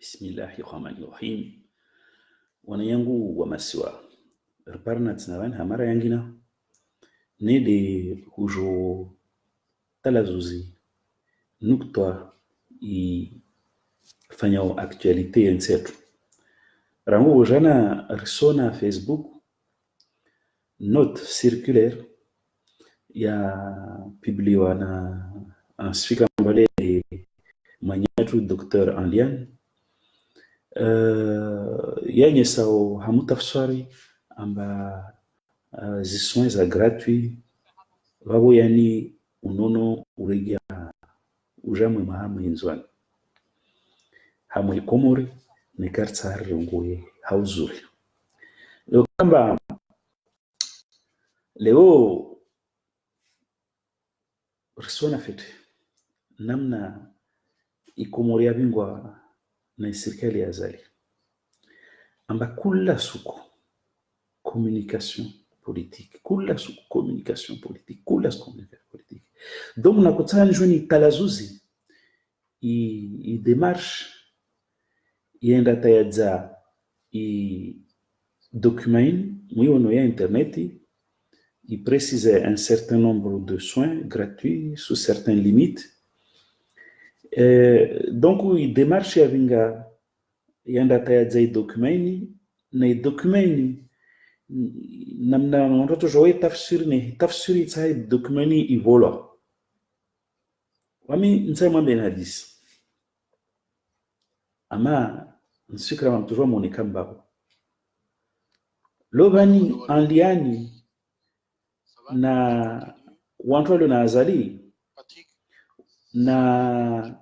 Bismillahirrahmanirrahim. Wana yangu wa masiwa. Riparna tsinawan hamara yangina. Nede hujo talazuzi. Nukta i fanyao aktualite yensetu. Rangu ujana risona Facebook. Note circulaire. Ya publiwa na ansfika mbale manyatu Dr. Anlian. Yenye sao hamutafsari amba zisonza za gratuit wabo yani unono uregia ujamwe mahamu inzwani hamu ikomori ni kartsari nguye hauzuri leo kamba leo risona fete namna ikomori ya bingwa na serikali ya Zali amba kula suku communication politique kula suku communication politique kula suku communication politique donc nakutana njoni talazuzi i démarche yenda tayadza i document mwiyono ya internet i précise un certain nombre de soins gratuits sous certaines limites. Donc i démarche ya vinga yanda tayadza i document na i document namna ndoto jowe tafsiri tsai document ivola wami nsema ben hadis ama nsikra mamtujwa monikamba lobani anliani na wantolo na Azali na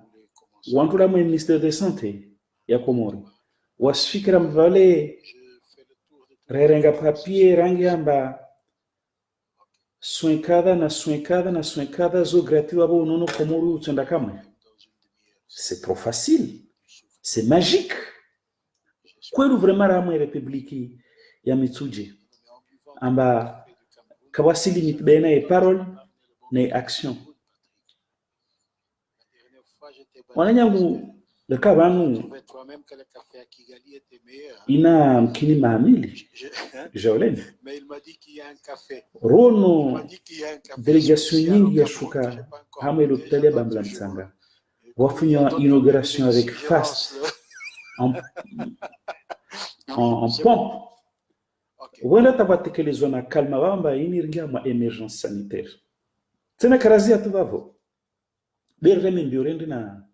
wantula mwe ministère de santé ya Komori wasfikira mvale rerenga papier rangi amba soinkada na soinkada zo gratuit wabo nono Komori utenda kamwe. C'est trop facile, c'est magique. Kwelu vraiment ramwe republiki ya Mitsuje amba kawasili mitbena e parole na action. Wananyangu leka banu ina mkini maamili jaoleni mais il m'a dit qu'il y a un café. Rono délégation nyingi ya shuka hama ilopitali ya Bambla Mtsanga wafunya inauguration avec fast en pompe. Wenda tabatekelezwa na kalma wamba iniringia ma emergence sanitaire tena karazia tu bavo bereme mbiorendi na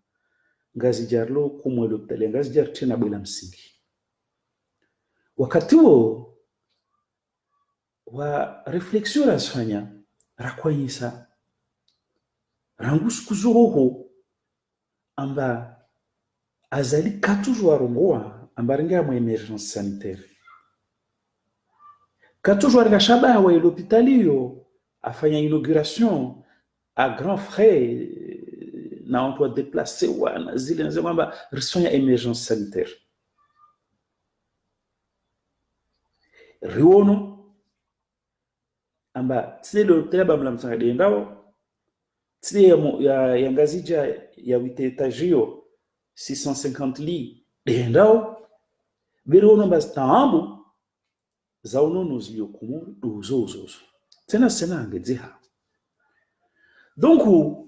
ngazi jarlo kumwe lopitali ngazi jar tena bila msingi wakati huo wa reflexion rasfanya rakwanyisa rangus kuzuroho amba Azali katujwa rongoa amba ringa ma emergence sanitaire katujwa ringa shaba wa l'hôpital yo afanya inauguration à grands frais na on doit déplacer wa na zile nze kwamba risfanya emergence sanitaire riono amba tsile l'hôpital Bambla Mtsanga de ndao tsile ya ngazija ya witetajio 650 lits de ndao birono bastambu za unono zilio Komori dozozo tena sena angedziha. Donc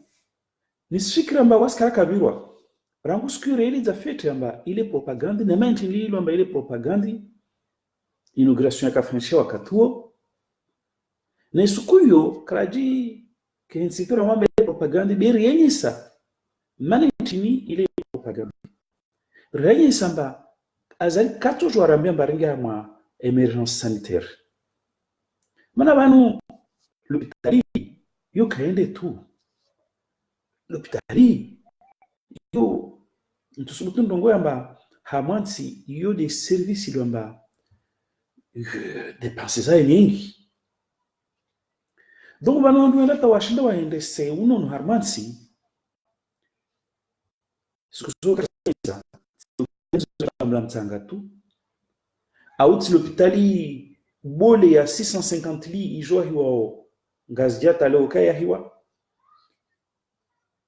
nisfikira mba waskara kabirwa rangu skure ili za fete amba ile propaganda na maintain ile amba ile propaganda inauguration ya kafanyisha wakati huo na isukuyo karaji kensikira mwamba ile propaganda beri yenyisa manitini ile propaganda yenyisa mba Azali katujwa rambia mbaringa mwa emergence sanitaire mana banu l'hôpital yo kaende tu l'hôpital yo ntusubutu ndongo yamba hamansi yo de service lomba dépenses za nyingi donc banu ndu ndata washinda waende se uno harmansi sikuzoka Bambla Mtsanga tu auti l'hôpital bole ya 650 lits ijo hiwa ngazia tale okaya hiwa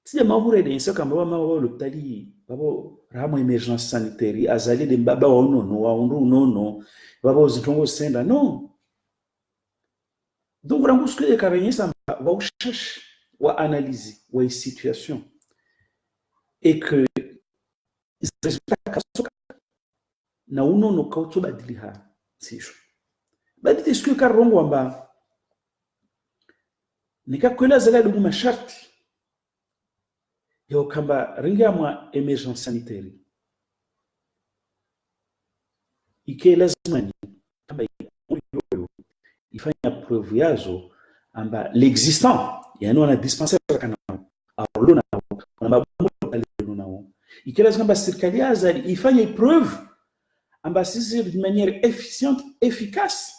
Sija mahura de insa kamba wa mawa lopitali babo ramo emergence sanitaire azali de mbaba wa unono wa undu unono babo zitongo senda non. Donc rangu skule karenyesa wa uchesh wa analyse wa situation et que résultat kasoka na unono kauto badili ha sisho badite skule karongo amba nikakwela zala dugu masharti yo kamba ringa mwa emergence sanitaire ike lazima ni kamba ifanya preuve yazo amba l'existant yani wana dispensaire kana aulo na mabomu na ike lazima kamba serikali azali ifanye preuve amba sisi de manière efficiente efficace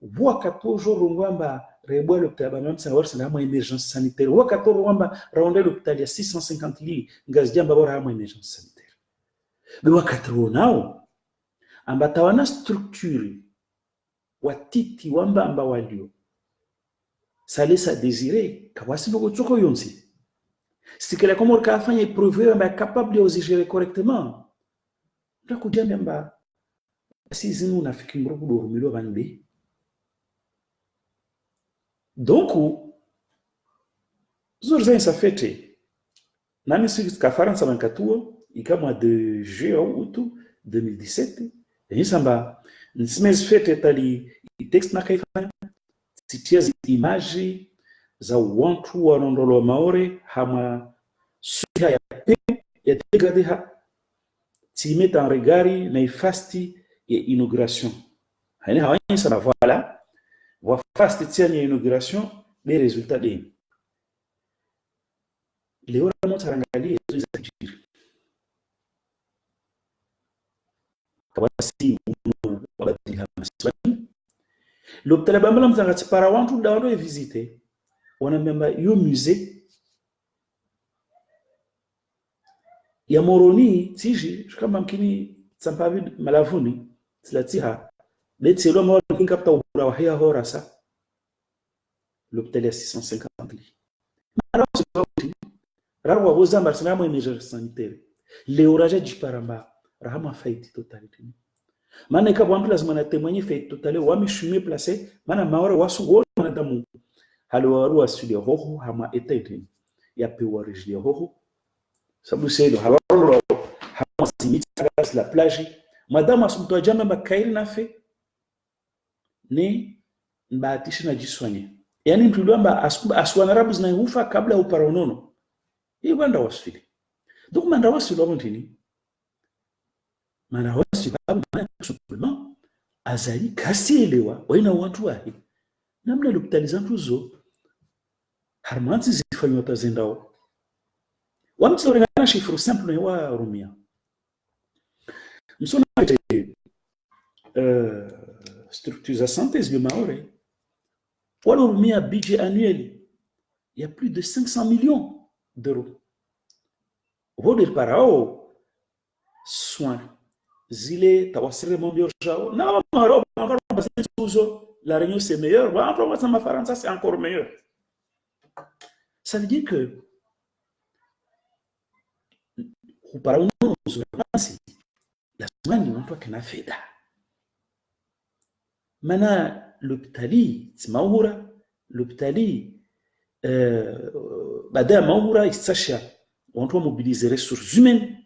voa toujours ngamba reboa l'hôpital même ça war c'est emergence sanitaire voa 14 ngamba raonde l'hôpital ya 650 lits ngazijamba bora hamo emergence sanitaire mais wakati nao amba tawana structure watiti wamba amba walio ça laisse à désirer kawasi no choko yonsi si kile comme ka afanya prouver amba capable de gérer correctement ndakujamba amba si zinu nafiki mrugu do rumilo banbe. Donc, zorzai sa fete. Nami si kafaran sa mankatuo, ika mois de juillet ou août 2017, et samba nsmez fete tali texte na kaifanya, sitia image za wantu wanondolo maore hama suha ya pe ya degradé ha timeta en regari na ifasti ya inauguration. Hani hawani sana voilà. Voit face de l'inauguration les résultats de Léo Ramontarangali et les actifs. Kawasi wabadili hamaswani. L'hôpital Bambala mtangati para wantu dawo e visiter. Wana memba yo musée ya Moroni tiji kama mkini tsampavi malavuni tilatiha. Let's lo mo kin kapta ubura wa hiya horasa l'hôpital ya 650 lits. Rarwa woza mbarsana mo emergence sanitaire. Le oraje disparamba rahama faiti totalité. Mana ka bwa lazima na témoigner faiti totale wa mishume placé mana maore wasu wo na damu. Halo waru asudi hoho hama etaitini. Ya pe wa rejili hoho. Sabu sedo hawaro hama simita la plage. Madame asumto jama makairi na fe ni mbatisha na jiswanye. Yani mtuluamba aswana rabu zina ufa kabla uparaonono. Hii wanda wasfili. Donc manda wasfili wa mtini. Manda wasfili wa mtini. Azali kasi elewa. Waina watu wahi. Namna lupitalizantu zo. Harmanzi zifanyo tazendao. Wamti orengana shifru simple wa rumia. Msona structures à santé de Maoré. Pour le budget annuel, il y a plus de 500 millions d'euros. Au lieu de parao, soins, zile, tawasire mondial jao, non, la réunion c'est meilleur, c'est encore meilleur. Ça veut dire que, au parao, la semaine, on doit qu'on a fait ça. Maintenant, l'hôpitali, c'est Mahura, l'hôpitali, Bada Mahura, il s'achète, on doit mobiliser les ressources humaines,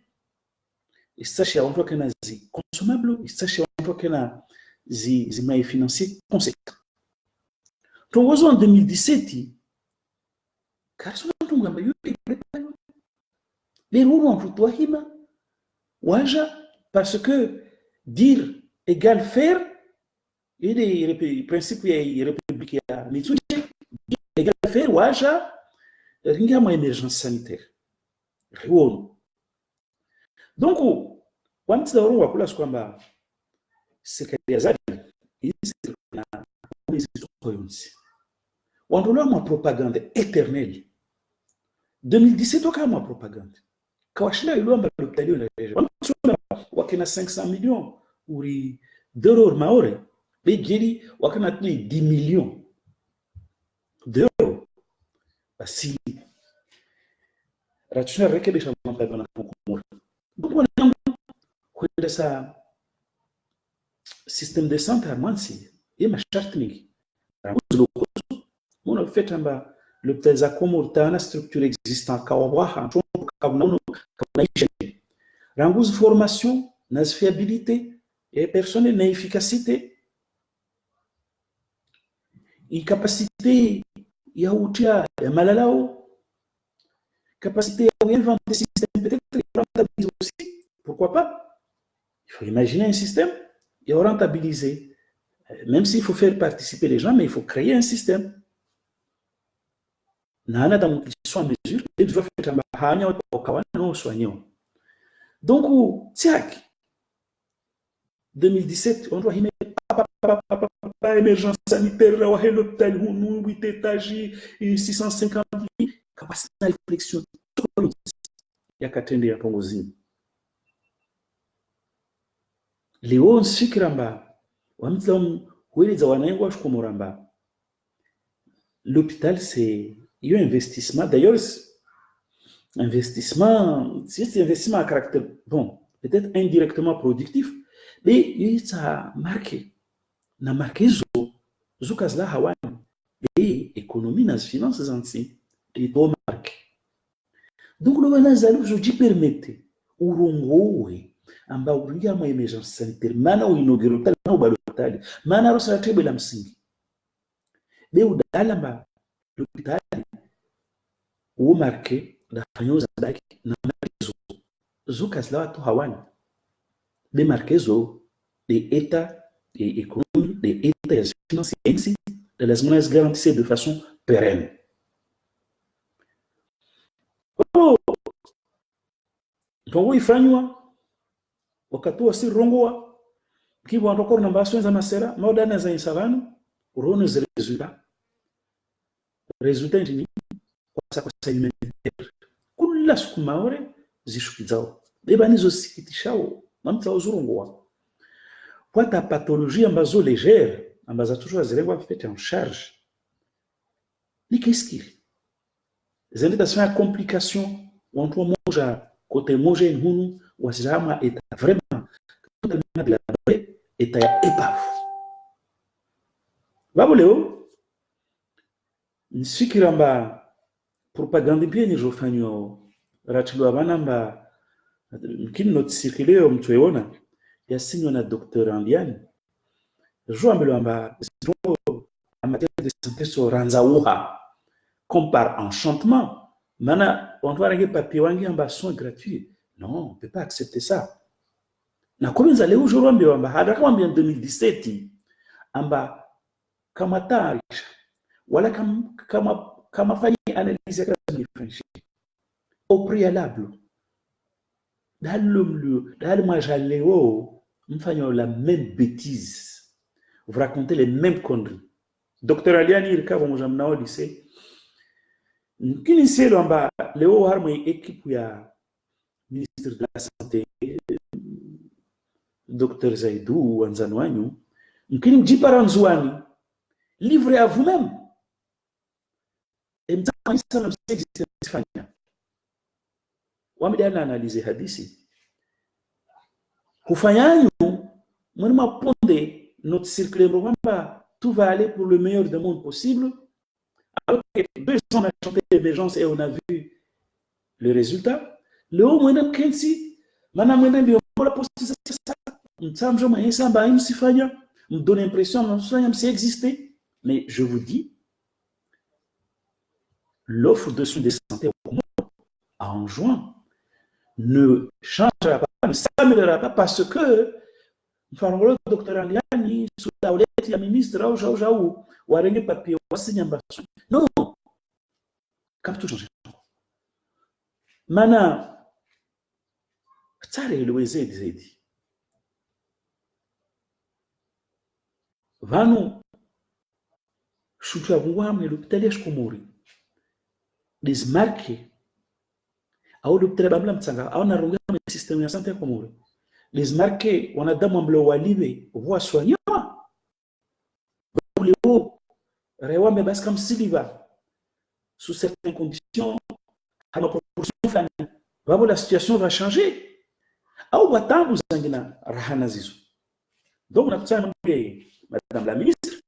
il s'achète, on doit qu'on a des consommables, il s'achète, on doit qu'on a des moyens financiers conséquents. Donc, en 2017, car ce n'est pas les roues en tout hima, waja, parce que dire égale faire, et les principes républicains, mais tout égal faire, waja, rien moins émergence sanitaire. Donc, quand tu as un peu de temps, c'est que les gens, ils on a une propagande éternelle. 2017, on a une propagande. Quand je suis allé à l'hôpital, on a 500 millions d'euros maoré. Mais Geli, on a 10 millions d'euros. Si ratuna rekebisha mambo ya kumura donc wana kwenda sa système de santé armansi ye masharti mingi mona fait amba l'hôpital za Comores tana structure existante kawaha kabnono rangouz formation nas fiabilité et personnel na efficacité et capacité ya utia ya malalao capacité à inventer des systèmes peut-être rentabiliser aussi pourquoi pas il faut imaginer un système et rentabiliser même s'il faut faire participer les gens mais il faut créer un système nana dans qui soit en mesure de faire tambahanya au kawana no soignant donc tiak 2017 on doit y mettre pas émergence sanitaire là où l'hôpital où 8 étages et 650 lits capacité de réflexion ya katende ya pongozini leo nsikiramba wamtlam hueleza wanangu kumuramba l'hôpital c'est un investissement d'ailleurs investissement c'est un investissement à caractère bon peut-être indirectement productif mais il a marqué na marqué zo kazla hawani et économie nas finances anti et do marque donc le manazalo je te permette urongowe amba uringia ma emergence sanitaire mana uinogera hospitali na hospitali mana rosa tebe la msingi be udalamba l'hôpital ou marqué la fanyoza daki na marqué zo kazla watu hawani be marqué zo de état et économie des états et finances ainsi de las monedas garantissées de façon pérenne. Oh, tongo ifanywa wakati wa sirongoa kibo andokor na mbaso za masera modana za insavano urone z resultat ni kwa sa humanitaire kula siku maore zishukizao beba nizo sikitishao mamta uzurongoa kwa ta pathologie ambazo légère ambazo toujours zilengwa fait en charge ni qu'est-ce qu'il zende ça complication wantu moja côté moja hunu wasijama est vraiment totalement de la est ya épave babo leo nsikiramba propagande pia ni jofanyo ratilo abanamba kin not circuler mtueona ya signyo na docteur Andiani jo ambelamba en matière de santé so ranzauha comme par enchantement mana on doit régler papier wangi amba soins gratuits non on peut pas accepter ça na komenza leo aujourd'hui ambelamba hada kama en 2017 amba kama tarisha wala kama fanya analyse ya French au préalable dans le majaleo mfanya la même bêtise vous racontez les mêmes conneries Dr Aliani irika pamoja mnao lycée kini selo amba leo harmo équipe ya ministre de la santé Dr Zaidou Wanzanwanyu mkini mjipara nzuani livrez à vous-même et mtaka na msifanya wamedana analyser hadisi kufanyanyo mwana maponde notre circulaire kwamba tout va aller pour le meilleur des mondes possible alors que 2 ans on a chanté l'émergence et on a vu le résultat le haut mwena kensi mana mwena ndio la possibilité ça mtamjo maisa ba imsifanya me donne l'impression msifanya msi exister mais je vous dis l'offre de soins de santé en juin ne changera pas, ne s'améliorera pas parce que le docteur Andiani, sous la houlette, la ministre, ou a régné papier, ou a signé un basson. Non, quand tout change. Maintenant, ça est le Zedi. Vano, Chouchavouam et l'hôpital Komori, les marqués, à l'hôpital Bamlam Tsanga, à un arrangement du système de santé Komori. Les marqués, on a demandé au Walibe, voix soignant. Pour les hauts, Rewa Mebaskam Siliva, sous certaines conditions, la situation va changer. Au batambu zangina rahana zizo. Donc, madame la ministre,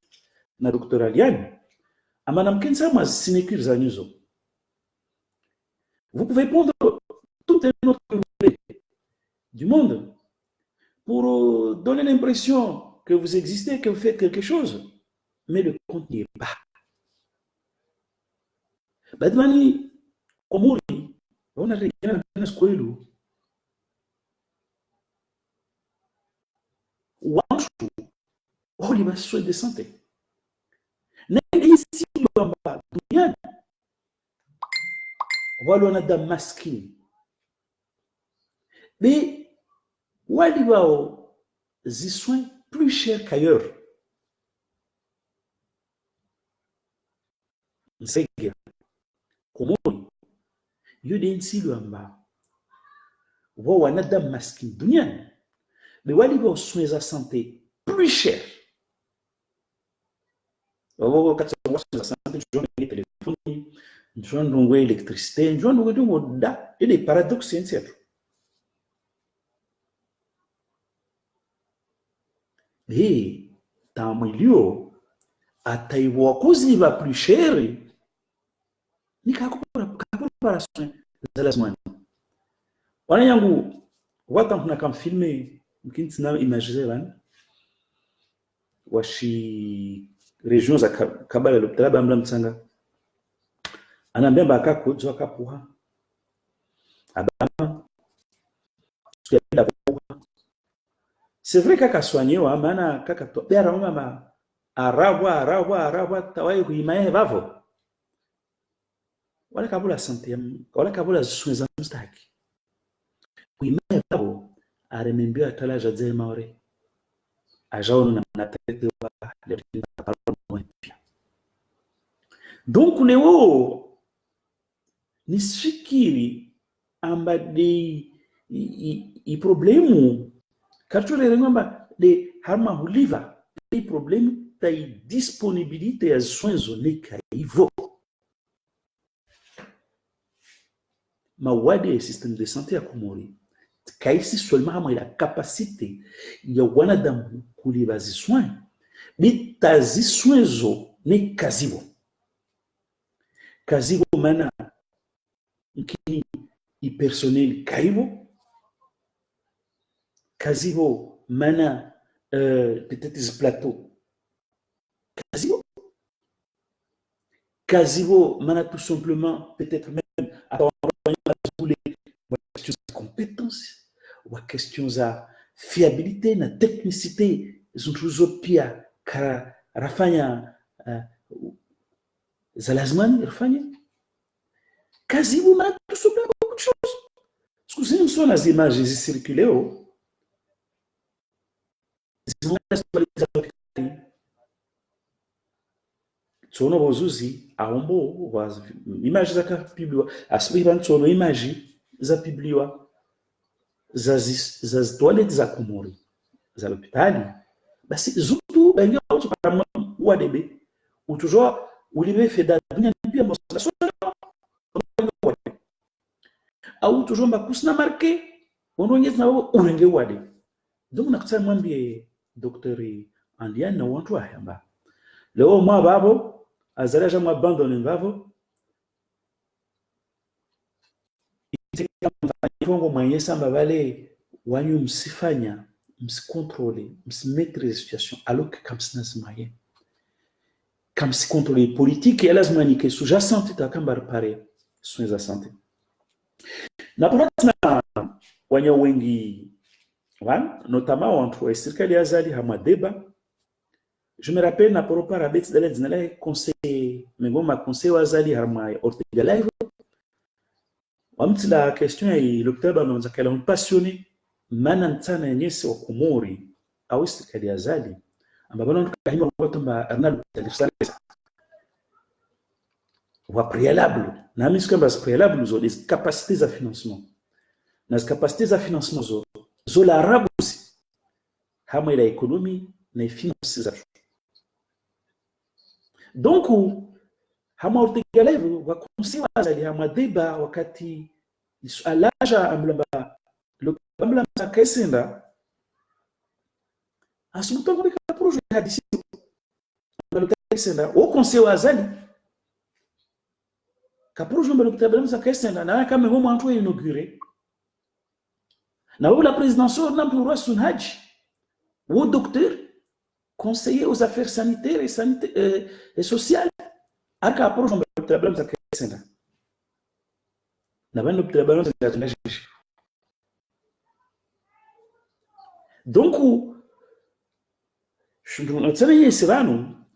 na Dr. Aliane, amana mkensa ma sinecure za nyuzo. Vous pouvez prendre tout un autre que vous voulez du monde pour donner l'impression que vous existez, que vous faites quelque chose, mais le compte n'y est pas. Badmani, Komori, on a regardé na skwelu. Wanshu, oli baswe de santé. Na isi lomba duniani. Wale wanadamu maskini. Mais wali wao zi soins plus chers qu'ailleurs. Nsege Komori yude nsi lwamba wao wanadamu maskini duniani. Mais wali wao soins za santé plus chers. Wao katsa soins za santé njoo ni telefoni, njoo ndongo électricité, njoo ndongo da ile paradoxe yensetu. Et dans mon lieu, ataiwa kuziba plus cher, ni kakupara soin za lazima. Wana yangu wata kuna kama filme mkinti na imaginer lan washi region za kabala lopitala bambla mtsanga anambia baka kudzo akapuha abama tukenda kupuha. C'est vrai kaka soignewa maana kaka to bera mama arabwa tawai kuimaye bavo wala kabula santé wala kabula soins mstaki kuimaye bavo aremembia atala jadze maore ajaona na tete wa le parlement pia. Donc leo nisifikiri amba i problemu Karture ngamba de harma huliva des problèmes ta disponibilité à soins zoneka ivo. Ma wade système de santé à Komori. Kaisi seulement la capacité ya wanadamu kuliva zi soins. Mais ta zi soins zo ne kazibo. Kazibo mana nkini i personnel kaibo. Kazibo mana peut-être ce plateau. Kazibo mana tout simplement peut-être même à questions de compétences ou à questions de fiabilité na technicité zuntruzopia kara rafanya zalazmani rafanya Kazibo mana tout simplement beaucoup de choses. Excusez-moi sur les images qui circulent. Tsono bozuzi aombo was image za kapibliwa asibiba tsono image za pibliwa za toilettes za Komori za l'hôpital basi zutu benga para wadebe ou toujours ulibe feda dunia pia mosasho au toujours makusna marqué ononyeza na urenge wade. Donc nakutsa mwambie Dr. Aliane na watu ahamba leo mwa babo azalaja mwa abandonne ngavo ifongo mwenye samba vale wanyu msifanya msikontrole msimetre situation alors que comme ça n'azmaye comme si contrôler politique et lazima ni que sous-jacente takamba repare soins za santé na pratna wanya wengi notamment entre serikali ya zali hamwa débat. Je me rappelle na poropa rabet dale dinale conseil mengoma conseil wa zali hamwa Ortega live wamtila la question ya l'octobre dans laquelle on passionné manantana nyese wa Komori au serikali ya zali ambabana kahima watomba Arnaldo Telefsales wa préalable na miska bas préalable zo des capacités à financement nas capacités à financement zo la rabusi hama ila économie na finance za donc hama utegelevu wakunsiwa azali hama deba wakati alaja amlamba amlamba kaisenda asubuto ngori ka projet hadisi amlamba kaisenda o conseil azali ka projet amlamba kaisenda na kama mmo antu inauguré na ou la présidence na pour son haji ou docteur conseiller aux affaires sanitaires et sociales aka projet amlamba kaisenda na bano trabalhando na gente. Donc tunataka yesirano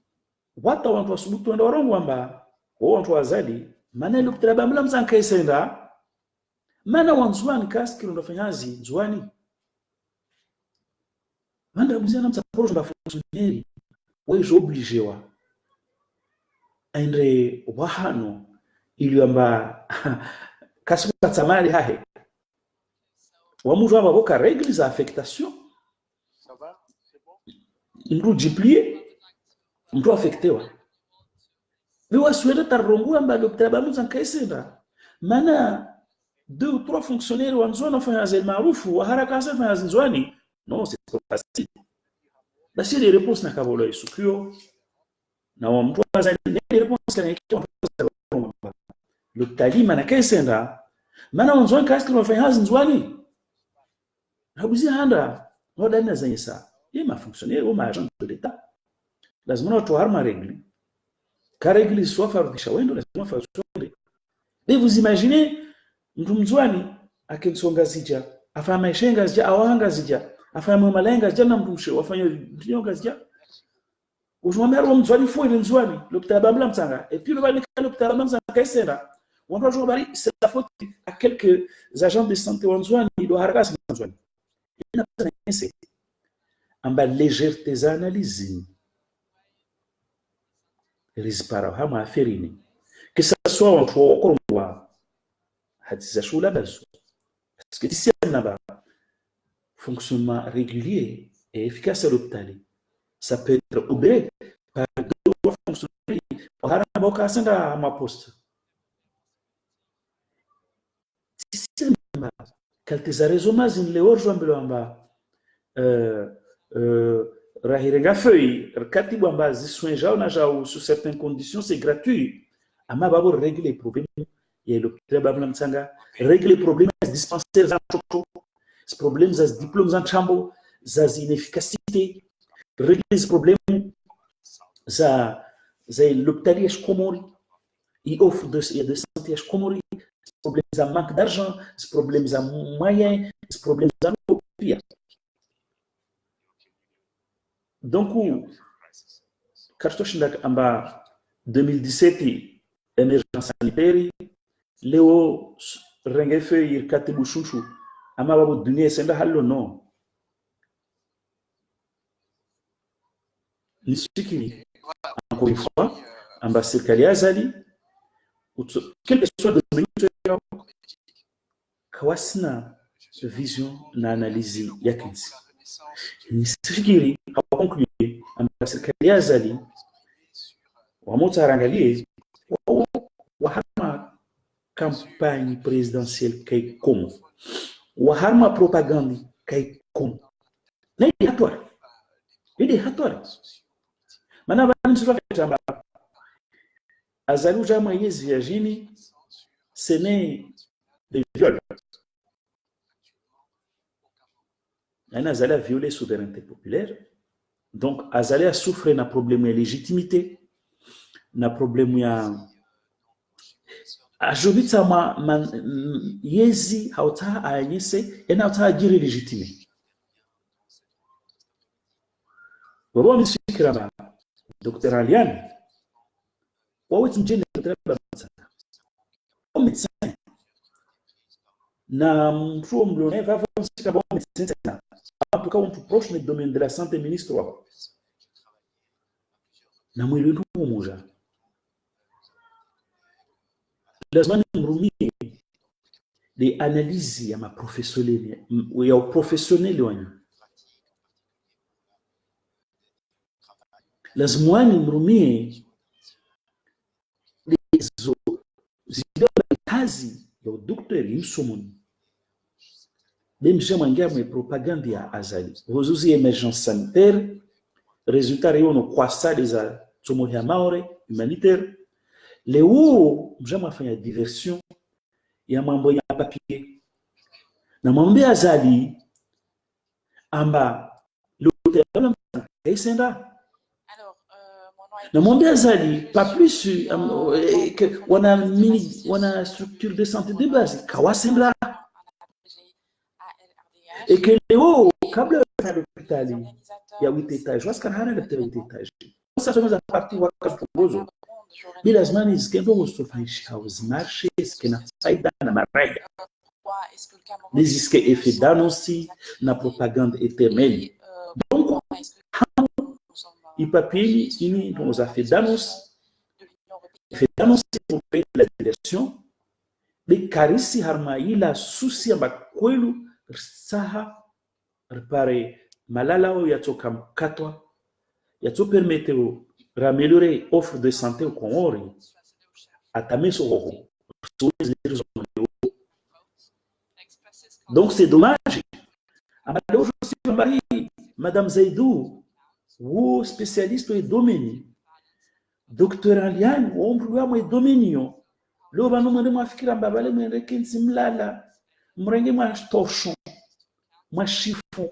watu wantu wasubutu ndo warongo amba wantu wazali maana ile kutrabamla mzanka isenda maana wanzwani kaski ndo fanyazi nzwani manda mzana msaporo ba fonctionnaire wewe obligé wa endre wahano ili amba kasuka tsamali hahe wamuju aba boka règles za affectation Ça va? C'est bon? mtu jiplier mtu affectewa biwa suede tarongo amba doktraba mzanka isenda maana 2 ou 3 fonctionnaires wanzona fanya zel maarufu wa haraka sana fanya zinzwani non c'est pas facile basi les réponses na kabolo isukio na wa mtu azali les réponses kana ikiwa le talima na kaisenda maana wanzona kaski wafanya zinzwani habuzi handa ngoda na zanyisa yema fonctionnaire ou agent de l'état lazima watu harma règle ka règle soit farudisha wendo lazima farudisha. Et vous imaginez mtu mzwani akensonga zija afanya maishenga zija awanga zija afanya malenga zija na mtumshe wafanya nyonga zija ujumamero mzwani fo ile mzwani l'obtabamla mtsanga et puis le bali l'obtabamla mtsanga kaisera on doit jouer bari c'est la faute à quelques agents de santé mzwani do haraka mzwani ina pesa nese amba légèreté za analyse rispara hama aferini que ça soit entre okorwa hadiza shula bazo parce que ici on a fonctionnement régulier et efficace à l'hôpital ça peut être obéré par 2 ou 3 fonctionnaires hara boka senda ma poste ici on a quelques raisons in le orjo ambelo amba rahirenga feuille katibu amba ziswen jao na jao sous certaines conditions c'est gratuit ama babo régler les problèmes et l'hôpital babla mtsanga régler les problèmes dispensaires za chocho les problèmes za diplômes za chambo za inefficacité régler les problèmes za l'hôpital ya Komori il offre de santé ya Komori problèmes za manque d'argent les problèmes za moyens les problèmes za pia. Donc kartoshinda amba 2017 émergence sanitaire leo rengefe yirkati bushushu ama babu dunia senda hallo no nisikiri encore une fois amba serikali azali quel que soit le domaine kawasina vision na analyse ya kinsi nisikiri hapo conclure amba serikali azali wamota rangalie wahama campagne présidentielle kay comme wahama propagande kay comme na ile hatari maana bani msifanya azalu jama yezi ya jini ce n'est des viols ana azali violer souveraineté populaire donc azali a souffrir na problème de légitimité na problème ya ajobita yezi hauta ayese ena hauta ajiri légitime wabo misikira ba Dr. Aliani waweti mjeni médecin na mtu mlone va faire bon médecin en tout cas on tout proche du domaine de la santé ministre wako na mwili ndio mmoja lazima nimrumie de analyse ya maprofessionnel ya professionnel wanyu lazima nimrumie kazi ya udoktori imsomoni bemjamwangia mwe propaganda ya azali huzuzi emergence sanitaire resultat reo no kwasade za tsomo ya maore humanitaire leo mjamwafanya diversion ya mambo ya papier na mambo ya azali amba l'hôtel kaisenda na mambo ya azali pas plus que wana structure de santé de base kawasenda et que leo kabla ya hospitali ya 8 étages waskana hana daktari 8 étages sasa tunaweza parti wakapunguzo bila zamani zikendo gostofaishi hauzmarche zikena faida na marega nizisike effet d'annonce na propagande éternelle donc ipapili ini nos effet d'annonce pour payer la direction de karisi harmaila susi amba kwelu saha repare malala o yatoka mkatwa yato permettre d'améliorer offre de santé au Comore atameso roho donc c'est dommage madame Zaidou ou spécialiste de domaine docteur Aliane omru wa dominio lo banu mwende mwafikira mbabale mwende kinsi mlala mrenge mwa torchon mwa chiffon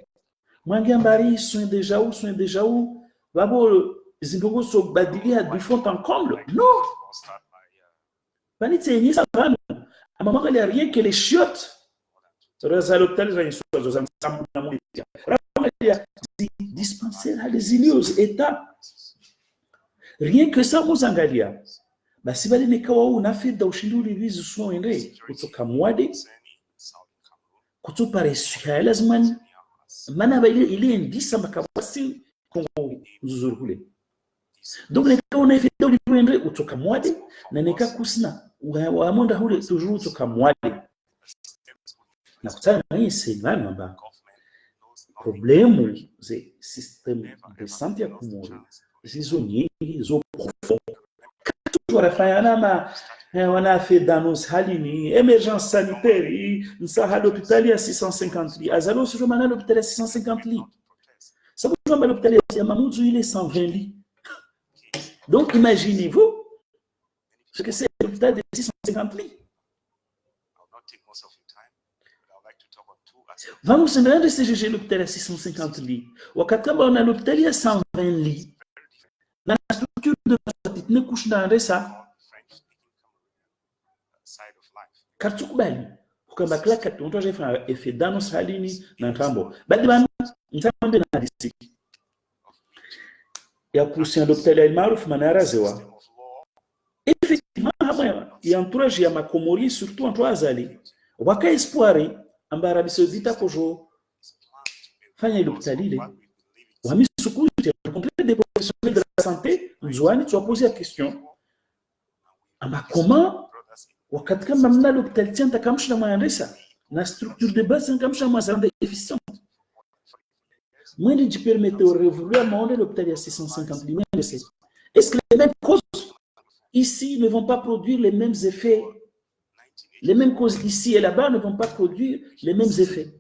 mwangia mbari soin déjà où babo zimbogo so badilia du fond en comble non panite ni ça va à maman il y a rien que les chiottes reza l'hôtel j'ai une chose ensemble na mon dia il y a dispensaires les ilios état rien que ça muzangalia basi bali nikawa unafida ushinduli vizu soende kutoka mwade kutupa resu lazima mana bali ile ndisa makabasi kongo nzuri kule donc nikawa unafida uliende kutoka mwade na nikakusina wa monda hule toujours kutoka mwade na kutana na hii semana amba problemu ze système de santé ya Comore zizo nyingi zo profond warafayana wana fait d'annonce halini émergence sanitaire nsaha l'hôpital ya 650 lits azalo sur mana l'hôpital ya 650 lits sababu jomba l'hôpital ya Mamoudzou il est 120 lits donc imaginez-vous ce que c'est l'hôpital de 650 lits. Vamos lembrar de CGG l'hôpital à 650 lits. Wakati on a l'hôpital à 120 lits. Na structure de ne couche dans ça. Kartukubali. Kukamba kila kati mtu ajafanya effet d'annonce halini na ntambo. Bali bana ntambe na disi. Ya kuhusiana l'hôpital ya maarufu manarazewa. Effectivement hapa ya entourage ya makomori surtout en trois azali. Waka espoir amba Arabie Saoudite kojo fanya l'hôpital ile wamisukuti complet des professionnels de la santé nzwani tu as posé la question amba comment wakati kama mna l'hôpital tianta kamshna maandesa na structure de base kamshna mazanda efficient mwende ji permettre de révoluer monde l'hôpital ya 650 lits est-ce que les mêmes causes ici ne vont pas produire les mêmes effets. Les mêmes causes ici et là-bas ne vont pas produire les mêmes effets.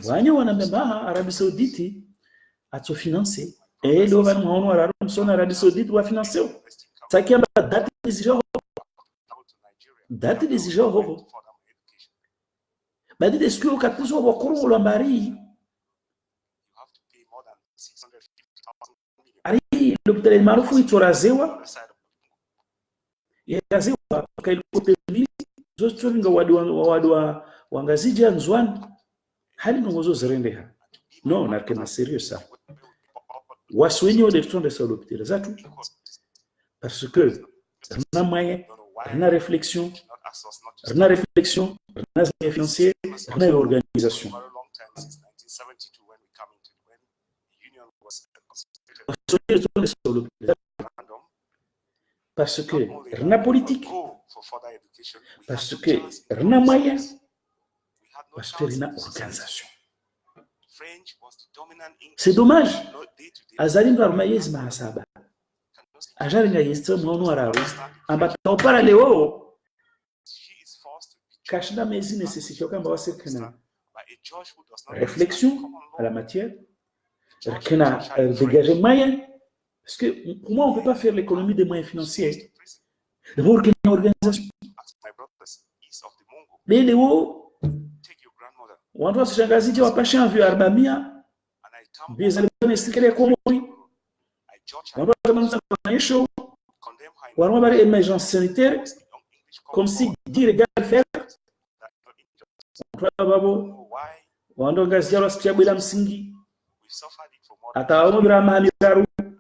Wanya wanamema Arabie Saoudite a tout financé. Et le gouvernement Arabie Saoudite va financer. Ça qui a date des jours. Date des jours. Bah, est-ce que au cas où on va courir au Lambari? Ari, l'hôpital El Marouf, il faut razewa. Il razewa, parce qu'il faut tenir. Zostoringa wadwa wangazija nzwani hali ngozo zirendeha no na kena sérieux ça waswenye wale tutonde sa l'hôpital zatu parce que na moyen na réflexion na financier na organisation parce que na politique parce que rien moyen, parce que rien organisation. C'est dommage. Azalim Barmayez Mahasaba. Ajaringa Yeston Monoararu. Ambatao Paraleo. kashina mezi nécessité kwamba wasekana but a judge who does not réflexion understand common à la law, matière, a judge kena shall be dégager free. moyens. Parce que pour moi, on ne peut pas faire l'économie des moyens financiers. Goes to prison. D'abord, qu'il y ait une organisation. As my brothers east of the Mungo, Mais les hauts, take your grandmother watu wasishangazi wapashe envie arbamia, and I come bieza lebane sikere ya komori. I judge her, Watu washamaliza kufanya show, condemn her in watu bari emergence sanitaire, the English comme common si law dire égale faire. that no injustice. Watu babo, Know why watu ngazi yao wasikia bila msingi, we suffered it for more than atawamu bila mahamidaru, time.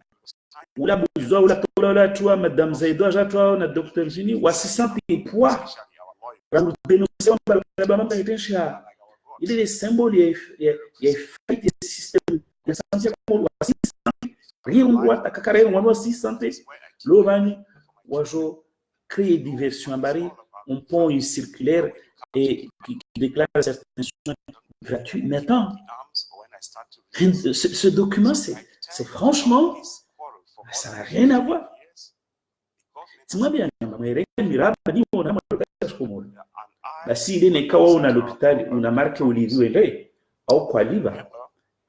ula buzwa, ula tola, ula tua, madame Zaido, ajatua, na Dr. Jini, wasisante poids. Especially our lawyer, Rangu dénoncer mambo yetensha like our God. ile symbole ya fight ya system ya santé kwa assistance ringu wata kakare ringu assistance Where I teach lo bani for my wajo créer diversion bari on pont une circulaire et qui déclare certains soins gratuits. Mais attends, arms or when I start to ce document c'est franchement this quarrel for more ça n'a than rien à voir. years. The Sima bien mais miraba ni ona matoka kwa government and I basi ile nikawa una l'hôpital una marque uliviwele au kwa liba remember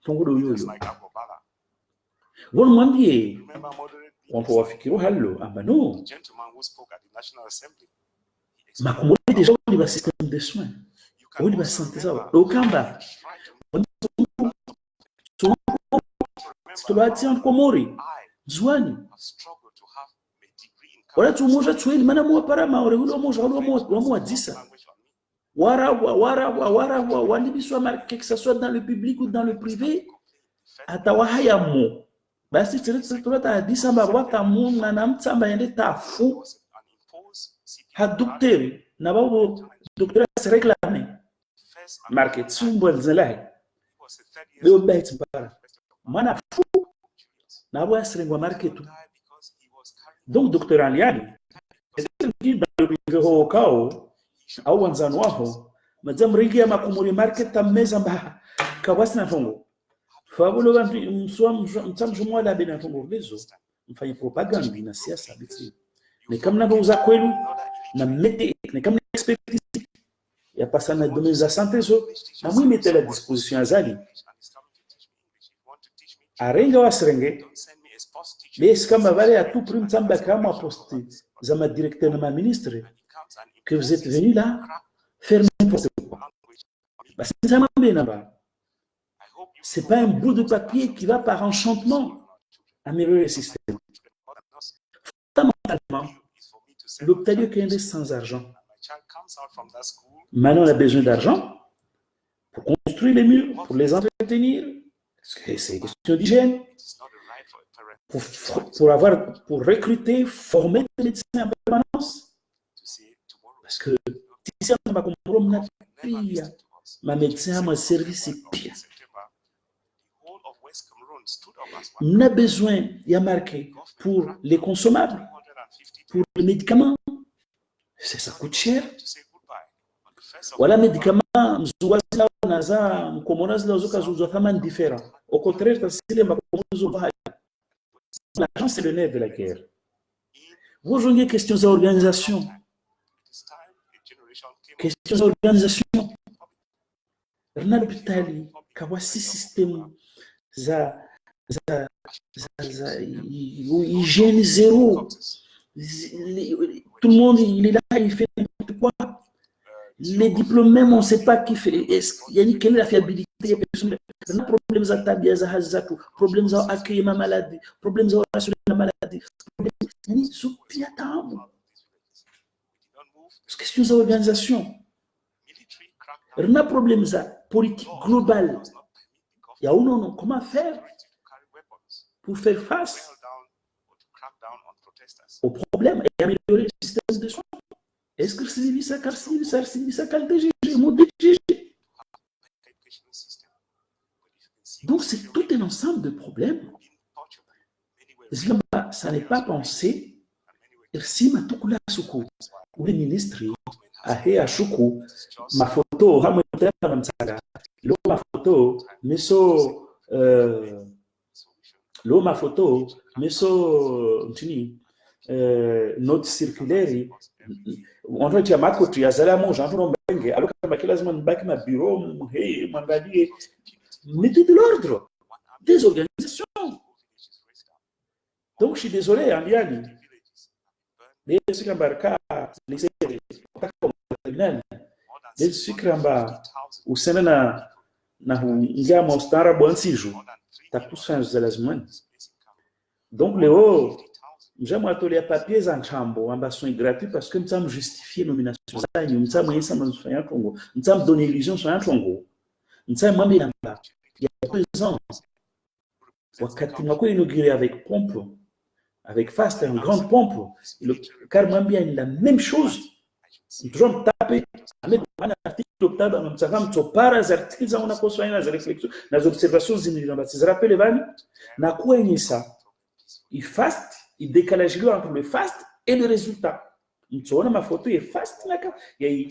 tongodo just yoyo like Agbobala. volmwambie Remember moderate watu wafikiru hallo amba no the gentleman who spoke at the National Assembly. He explained, makumuli deja oli ba système de soins you can oli ba also santé remember zao dokamba try to stolati en komori I zwani have struggled to have a degree in wala tu moja tueli mana mo para ma ore ulo moja ulo mo disa language on me. wara walibiswa marque que ça soit dans le public ou dans le privé atawahaya mo basi tuleta hadisa mba wata mu na namtsamba yende tafu Was an imposed CPR ha docteur na babo docteur se réclamer first market tsumbo zelahi was a third year leo bait para University of mana fu Julius. na bwa srengwa market Died because he was carrying donc docteur aliani est dans le privé ho kao au wanzano waho madam ringi ama kumuri market tameza mba kawasi na tongo fabulo bantu mtamjumwa la bena tongo lezo mfanye propaganda na siasa biti ni kama nabouza kwenu na mete ni kama expertise ya pasa na domaine za santé zo na mwi mete la disposition azali arenga wasrenge les kama vale à tout prix mtamba kama poste za ma directeur na ma ministre que vous êtes venu là faire n'importe quoi. Bah, c'est pas un bout de papier qui va par enchantement améliorer le système. Fondamentalement, l'Octavio Kende sans argent. Maintenant, on a besoin d'argent pour construire les murs, pour les entretenir, parce que c'est une question d'hygiène, pour recruter, former des médecins en permanence. Parce que si on va comprendre ma médecin, mon service est pire. On a besoin, il y a marqué, pour les consommables, pour les médicaments. Ça coûte cher. Voilà, médicaments, l'argent, c'est le nerf de la guerre. Vous jouez question d'organisation. Question d'organisation. Ronald Bitali, kawasi système za hygiène zéro. Tout le monde, il est là, il fait n'importe quoi. Les diplômes même, on ne sait pas qui fait. Il y a quelle est la fiabilité des personnes. On a problème à tabia, à hazato, problème à accueillir ma maladie, problème à rassurer la maladie. C'est question d'organisation. On a problème à politique globale. Il y a non, comment faire pour faire face aux problèmes et améliorer le système de soins. Est-ce que c'est ça car c'est ça car donc c'est tout un ensemble de problèmes. Ça n'est pas pensé. Si ma tukula suku ou les ministres a he ashuku ma photo ha mtaka na msaga lo ma photo meso lo ma photo meso ntini note circulaire on va dire mako tu yazala mo j'en msenge alors kama kila lazima nibaki na bureau mwangalie mettez de l'ordre des organisations. Donc je suis désolé Andiani les kamba les kamba usena na ngama ustaarabu ansiju takusanya za lazima. Donc leo j'aimerais toler papiers en chambo ambassons gratuits parce que nous sommes justifier nomination ça nous sommes essa manufanya Congo nous sommes donner illusion sur un Congo nous sommes même là il y a 2 ans wakati mako inauguré avec pompe avec fast une grande pompe le carrément bien la même chose nous devons taper avec un article octobre nous savons que par les articles on a construit les réflexions les observations zimilamba se rappelle vani na kuenyesa il fast il décalage entre le fast et le résultat. Nous avons ma photo est fast il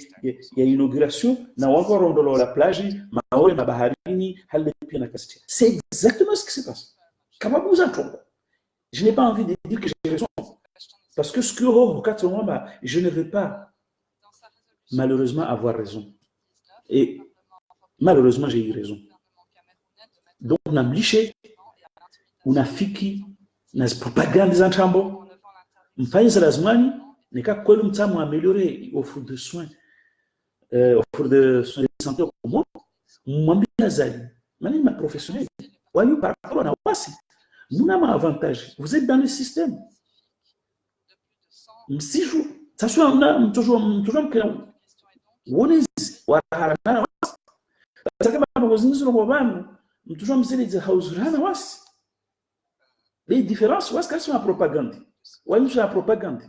y a inauguration na encore rondolo la plage maore mabaharini hali pia na kastia. C'est exactement ce qui se passe. Comment vous entendez? Je n'ai pas envie de dire que j'ai raison parce que ce que je ne veux pas malheureusement avoir raison. Et malheureusement j'ai eu raison. Donc on a bliché, on a fiki nas propagande za nchambo mfanye za lazimani nika kweli mtamu améliorer offre de soins de santé au Congo mwambia zali mani ma professionnel wayu par rapport na wasi muna ma avantage vous êtes dans le système msiju sasa on toujours wonezi warahana kama ngozinzo ngo banu toujours mzeli hauzurana wasi. Les différences, où est-ce qu'elles sont la propagande? Où est-ce la propagande?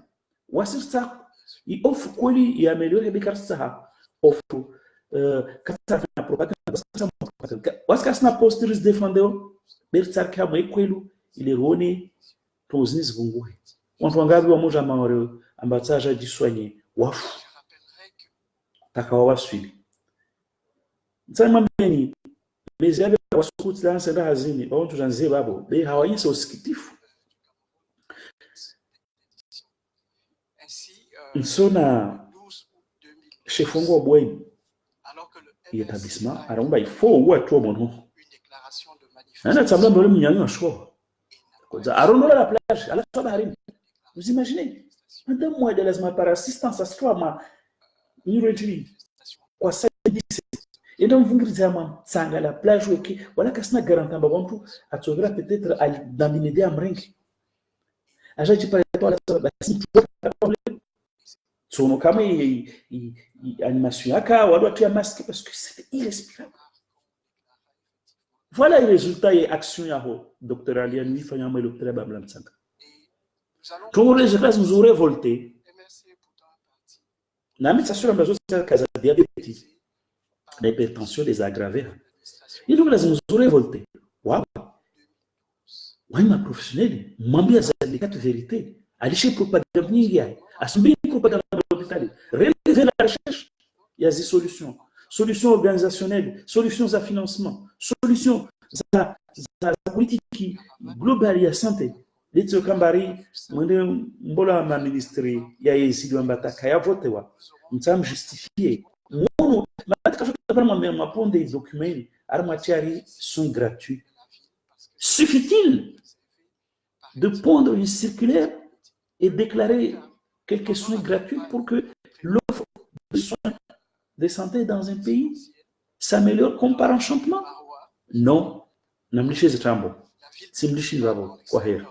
Où est-ce que ça? Il offre quoi lui? Il améliore les bécars ça. Offre quand ça fait la propagande. Où est-ce que ça n'a pas posté se défendre? Mais ça qui a moins quoi lui? Il est rôné pour les secondes. On regarde où moi j'ai marre. Ambassade a dit soigner. Waf. Takawa suivi. Ça m'a bien. Mais il y avait wasikuti là c'est hazini au tuanze babo bei hawanyisa usikitifu nsona chefongo bweni l'établissement aromba il faut watu mono nana tabla mbele mnyanyo shwa kwa aronola la plage ala sabarini vous imaginez madame moi de lazima par assistance à ce ma urgently kwa ça et donc vous dites à moi ça la plage où qui voilà que ça n'a garanti pas bon tout à trouver peut-être dans l'idée à mringue à j'ai pas la problème sono kama animation aka wala tu masque parce que c'est irrespirable. Voilà le résultat et action yao docteur Alian ni fanya ma docteur Bamlam Tsanga tout les gens nous ont révolté na mi s'assure ambazo kaza diabète l'hypertension les aggraver. Et donc, là, nous avons révolté. Waouh! Waouh, ma professionnelle, m'ambia za les 4 vérités. Alishe propagande nyingi, asubiri propagande d'hôpital. Relever la recherche, il y a des solutions. Solutions organisationnelles, solutions à financement, solutions à politique globale et à santé. Let's kambari, mwende mbola ma ministry ya yezidi wambata kaya vote wa. Mtam justifier. Ma ponde des documents armatiari sont gratuits. Suffit-il de pondre une circulaire et déclarer quelques soins gratuits pour que l'offre de soins de santé dans un pays s'améliore comme par enchantement? Non. Namlishe zitambo. Simlishi zabo. Kwa heri.